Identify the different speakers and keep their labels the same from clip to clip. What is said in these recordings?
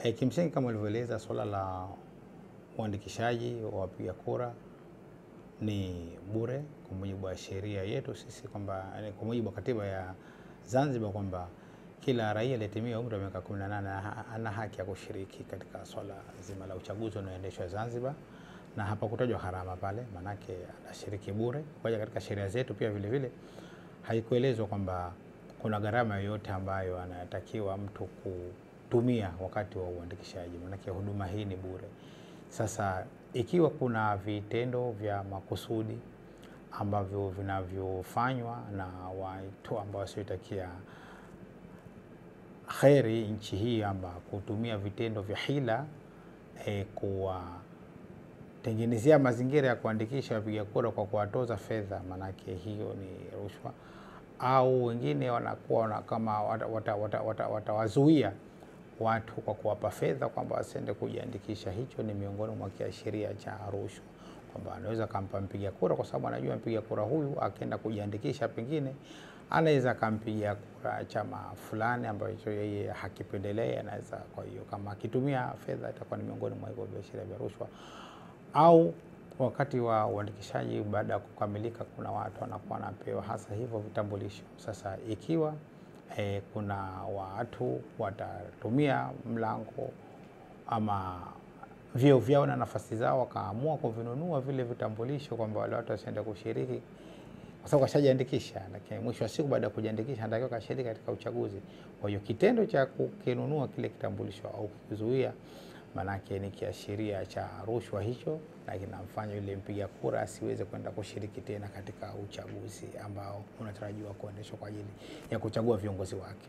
Speaker 1: Kimsingi kama ulivyoeleza, swala la uandikishaji wa wapiga kura ni bure kwa mujibu wa sheria yetu sisi, kwamba kwa mujibu wa katiba ya Zanzibar kwamba kila raia aliyetimia umri wa miaka 18 ana haki ya kushiriki katika swala zima la uchaguzi unaoendeshwa Zanzibar, na hapa kutajwa gharama pale, manake anashiriki bure. Kwa hiyo katika sheria zetu pia vile vile haikuelezwa kwamba kuna gharama yoyote ambayo anatakiwa mtu kutumia wakati wa uandikishaji, manake huduma hii ni bure. Sasa ikiwa kuna vitendo vya makusudi ambavyo vinavyofanywa na watu ambao wasiotakia kheri nchi hii, amba kutumia vitendo vya hila kuwatengenezea mazingira ya kuandikisha wapiga kura kwa kuwatoza fedha, manake hiyo ni rushwa. Au wengine wanakuwa kama watawazuia watu kwa kuwapa fedha kwamba wasiende kujiandikisha. Hicho ni miongoni mwa kiashiria cha rushwa, kwamba anaweza kumpa mpiga kura kwa sababu anajua mpiga kura huyu akienda kujiandikisha pengine anaweza kumpigia kura chama fulani ambacho yeye hakipendelea, anaweza. Kwa hiyo kama akitumia fedha itakuwa ni miongoni mwa hivyo viashiria vya rushwa. Au wakati wa uandikishaji baada ya kukamilika, kuna watu wanakuwa wanapewa hasa hivyo vitambulisho. Sasa ikiwa kuna watu watatumia mlango ama vyeo vyao na nafasi zao wakaamua kuvinunua vile vitambulisho kwamba wale watu wasiende kushiriki kwa sababu kashajiandikisha, lakini mwisho wa siku baada ya kujiandikisha anatakiwa kashiriki katika uchaguzi. Kwa hiyo kitendo cha kukinunua kile kitambulisho au kuzuia, manake ni kiashiria cha rushwa hicho, na kinamfanya yule mpiga kura asiweze kwenda kushiriki tena katika uchaguzi ambao unatarajiwa kuendeshwa kwa ajili ya kuchagua viongozi wake.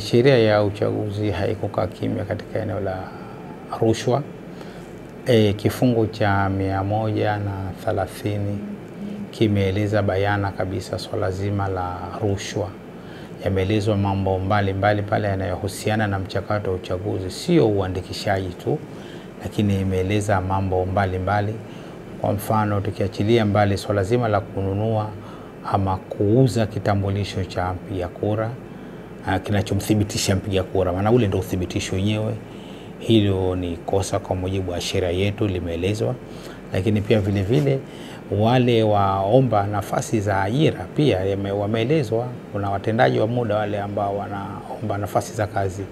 Speaker 1: Sheria ya uchaguzi haikukaa kimya katika eneo la rushwa. Kifungu cha 130 kimeeleza bayana kabisa swala zima la rushwa. Yameelezwa mambo mbalimbali pale yanayohusiana na mchakato wa uchaguzi, sio uandikishaji tu, lakini imeeleza mambo mbalimbali. Kwa mfano tukiachilia mbali swala zima la kununua ama kuuza kitambulisho cha mpiga kura kinachomthibitisha mpiga kura, maana ule ndio uthibitisho wenyewe, hilo ni kosa kwa mujibu wa sheria yetu, limeelezwa. Lakini pia vile vile wale waomba nafasi za ajira pia wameelezwa. Kuna watendaji wa muda wale ambao wanaomba nafasi za kazi,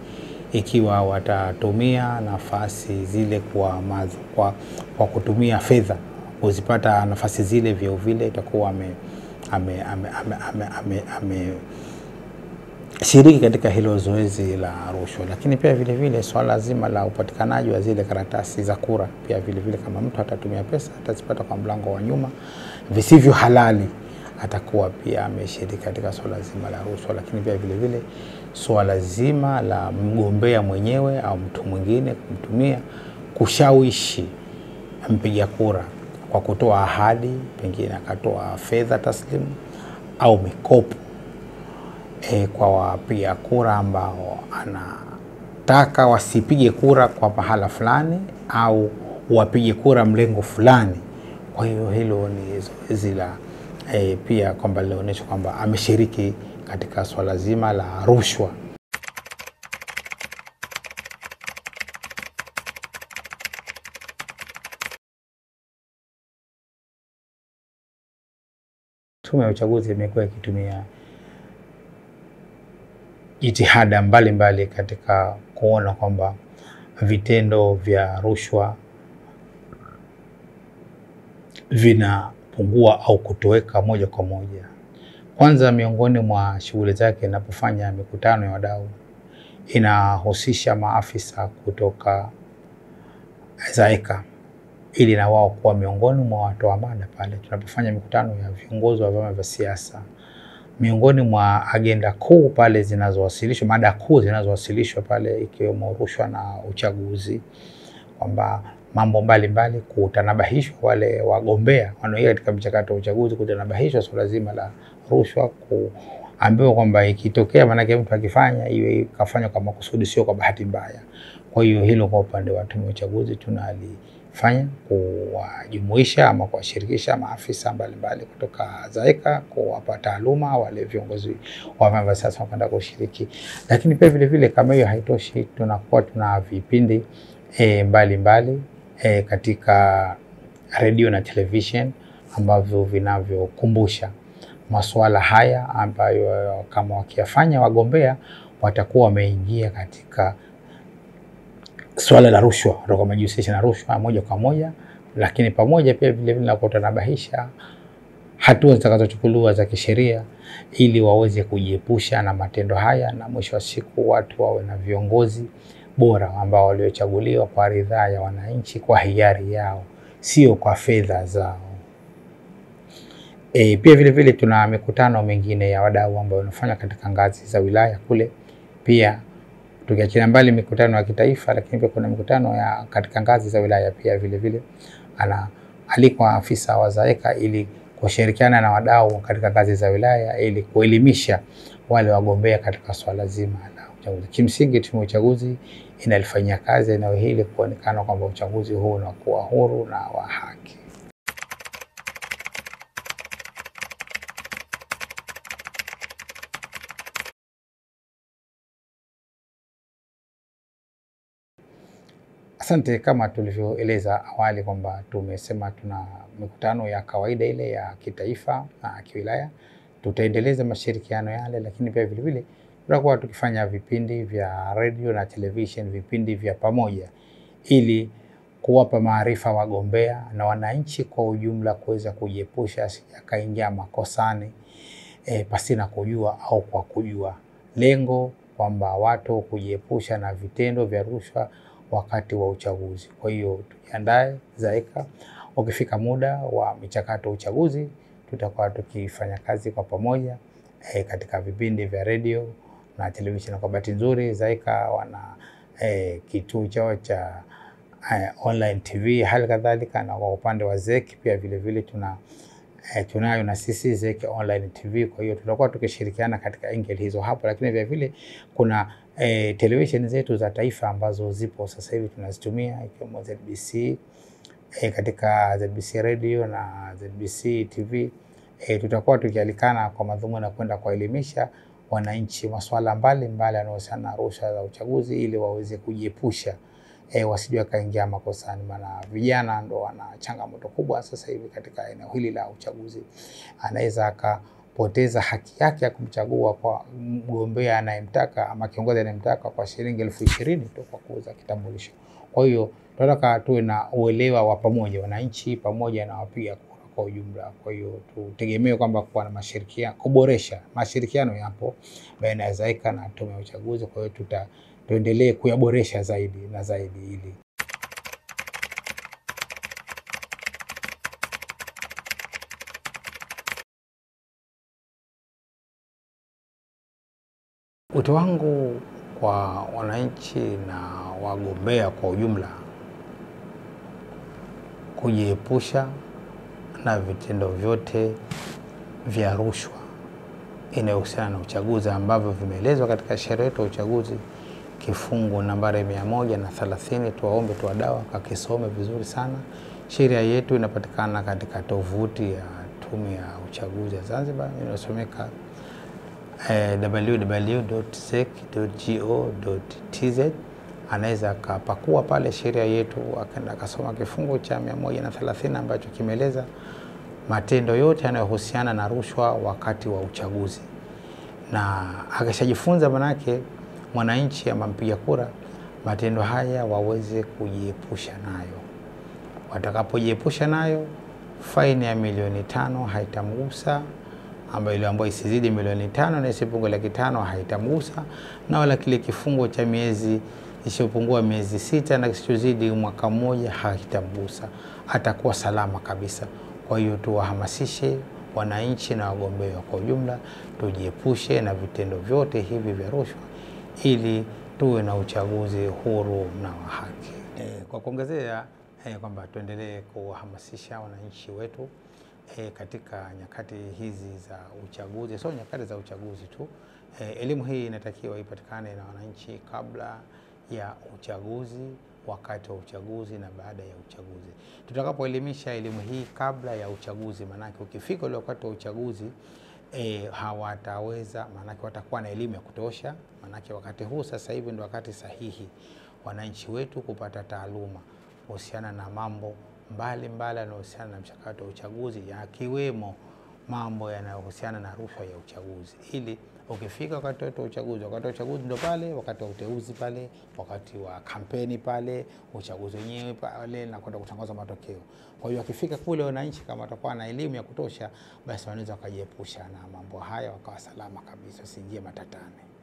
Speaker 1: ikiwa watatumia nafasi zile kwa kutumia fedha kuzipata nafasi zile, vyeo vile, itakuwa shiriki katika hilo zoezi la rushwa. Lakini pia vile vile swala zima la upatikanaji wa zile karatasi za kura, pia vile vile kama mtu atatumia pesa atazipata kwa mlango wa nyuma visivyo halali, atakuwa pia ameshiriki katika swala zima la rushwa. Lakini pia vile vile swala zima la mgombea mwenyewe au mtu mwingine kumtumia kushawishi mpiga kura kwa kutoa ahadi, pengine akatoa fedha taslimu au mikopo kwa wapiga kura ambao anataka wasipige kura kwa pahala fulani au wapige kura mlengo fulani. Kwa hiyo hilo ni zoezi la pia kwamba linaonyesha kwamba ameshiriki katika swala zima la rushwa. Tume ya uchaguzi imekuwa ikitumia jitihada mbalimbali katika kuona kwamba vitendo vya rushwa vinapungua au kutoweka moja kwa moja. Kwanza, miongoni mwa shughuli zake inapofanya mikutano ya wadau, inahusisha maafisa kutoka ZAECA ili na wao kuwa miongoni mwa watoa mada pale tunapofanya mikutano ya viongozi wa vyama vya siasa. Miongoni mwa agenda kuu pale zinazowasilishwa, mada kuu zinazowasilishwa pale, ikiwemo rushwa na uchaguzi, kwamba mambo mbalimbali kutanabahishwa wale wagombea wanaoingia katika mchakato wa uchaguzi, kutanabahishwa swala zima la rushwa, kuambiwa kwamba ikitokea manake mtu akifanya iwe kafanywa kwa makusudi, sio kwa bahati mbaya. Kwa hiyo hilo kwa upande wa tume ya uchaguzi tunali tunafanya kuwajumuisha ama kuwashirikisha maafisa mbalimbali kutoka ZAECA, kuwapa taaluma wale viongozi wa vyama vya siasa wanakwenda kushiriki. Lakini pia vile vile kama hiyo haitoshi, tunakuwa tuna vipindi mbalimbali katika radio na television ambavyo vinavyokumbusha masuala haya ambayo kama wakiyafanya wagombea watakuwa wameingia katika swala la rushwa, kutoka majihusisha na rushwa moja kwa moja, lakini pamoja pia vile vile na kutanabahisha hatua zitakazochukuliwa za kisheria ili waweze kujiepusha na matendo haya, na mwisho wa siku watu wawe na viongozi bora ambao waliochaguliwa kwa ridhaa ya wananchi, kwa hiari yao, sio kwa fedha zao. Pia vile vile tuna mikutano mingine ya wadau ambao wanafanya katika ngazi za wilaya kule. Pia tukiachilia mbali mikutano ya kitaifa, lakini pia kuna mikutano ya katika ngazi za wilaya pia vile vile alikuwa afisa wa ZAECA ili kushirikiana na wadau katika ngazi za wilaya ili kuelimisha wale wagombea katika swala zima la uchaguzi. Kimsingi tume ya uchaguzi inalifanyia kazi eneo hili kuonekana kwamba uchaguzi huu unakuwa huru na wa haki. Asante. Kama tulivyoeleza awali kwamba tumesema tuna mikutano ya kawaida ile ya kitaifa na kiwilaya, tutaendeleza mashirikiano yale, lakini pia vile vile tutakuwa tukifanya vipindi vya radio na television, vipindi vya pamoja ili kuwapa maarifa wagombea na wananchi kwa ujumla kuweza kujiepusha asijakaingia makosani pasina kujua au kwa kujua. Lengo kwamba watu kujiepusha na vitendo vya rushwa wakati wa uchaguzi. Kwa hiyo tujiandae ZAECA, ukifika muda wa michakato uchaguzi tutakuwa tukifanya kazi kwa pamoja katika vipindi vya radio na television. Kwa bahati nzuri ZAECA wana kituo chao cha online TV, hali kadhalika na kwa upande wa ZEC pia vile vile tunayo na sisi ZEC online TV. Kwa hiyo tutakuwa tukishirikiana katika angle hizo hapo, lakini vile vile kuna television zetu za taifa ambazo zipo sasa hivi tunazitumia, ikiwemo ZBC katika ZBC radio na ZBC TV. Tutakuwa tukialikana kwa madhumuni na kwenda kuelimisha wananchi masuala mbalimbali yanayohusiana na rushwa za uchaguzi ili waweze kujiepusha wasije kaingia makosani, maana vijana ndo wana changamoto kubwa sasa hivi katika eneo hili la uchaguzi. Anaweza akapoteza haki yake ya kumchagua kwa mgombea anayemtaka ama kiongozi anayemtaka kwa shilingi 20,000 tu kwa kuuza kitambulisho. Kwa hiyo tunataka tuwe na uelewa wa pamoja, wananchi pamoja na wapiga kura kwa ujumla. Kwa hiyo tutegemee kwamba kuwa na mashirikiano, kuboresha mashirikiano yapo baina ya ZAECA na tume ya uchaguzi. Kwa hiyo tuendelee kuyaboresha zaidi na zaidi ili wito wangu kwa wananchi na wagombea kwa ujumla kujiepusha na vitendo vyote vya rushwa inayohusiana na uchaguzi ambavyo vimeelezwa katika sheria yetu ya uchaguzi kifungu nambari 130. Tuwaombe tuwadau kakisome vizuri sana. Sheria yetu inapatikana katika tovuti ya Tume ya Uchaguzi ya Zanzibar inayosomeka www.zec.go.tz. Anaweza kapakua pale sheria yetu akaenda kasoma kifungu cha 130 ambacho kimeeleza matendo yote yanayohusiana na rushwa wakati wa uchaguzi. Na akishajifunza manake mwananchi ama mpiga kura matendo haya waweze kujiepusha nayo. Watakapojiepusha nayo, faini ya milioni 5 haitamgusa, ambayo isizidi milioni 5 na isipungue 500,000 haitamgusa, na wala kile kifungo cha miezi isiyopungua miezi 6 na kisichozidi mwaka mmoja haitamgusa. Atakuwa salama kabisa. Kwa hiyo tuwahamasishe wananchi na wagombea kwa ujumla tujiepushe na vitendo vyote hivi vya rushwa ili tuwe na uchaguzi huru na wa haki. Kwa kuongezea kwamba tuendelee kuhamasisha wananchi wetu katika nyakati hizi za uchaguzi, sio nyakati za uchaguzi tu. Elimu hii inatakiwa ipatikane na wananchi kabla ya uchaguzi, wakati wa uchaguzi na baada ya uchaguzi. Tutakapoelimisha elimu hii kabla ya uchaguzi, manake ukifika ule wakati wa uchaguzi hawataweza, manake watakuwa na elimu ya kutosha. Manake wakati huu sasa hivi ndio wakati sahihi wananchi wetu kupata taaluma kuhusiana na mambo mbalimbali yanayohusiana na mchakato wa uchaguzi, yakiwemo mambo yanayohusiana na rushwa ya uchaguzi, ili ukifika wakati wa uchaguzi ndio pale, wakati wa uteuzi pale, wakati wa kampeni pale, uchaguzi wenyewe pale, na kwenda kutangaza matokeo. Kwa hiyo akifika kule, wananchi kama watakuwa na elimu ya kutosha, basi wanaweza kujiepusha na mambo haya, wakawa salama kabisa, usiingie matatani.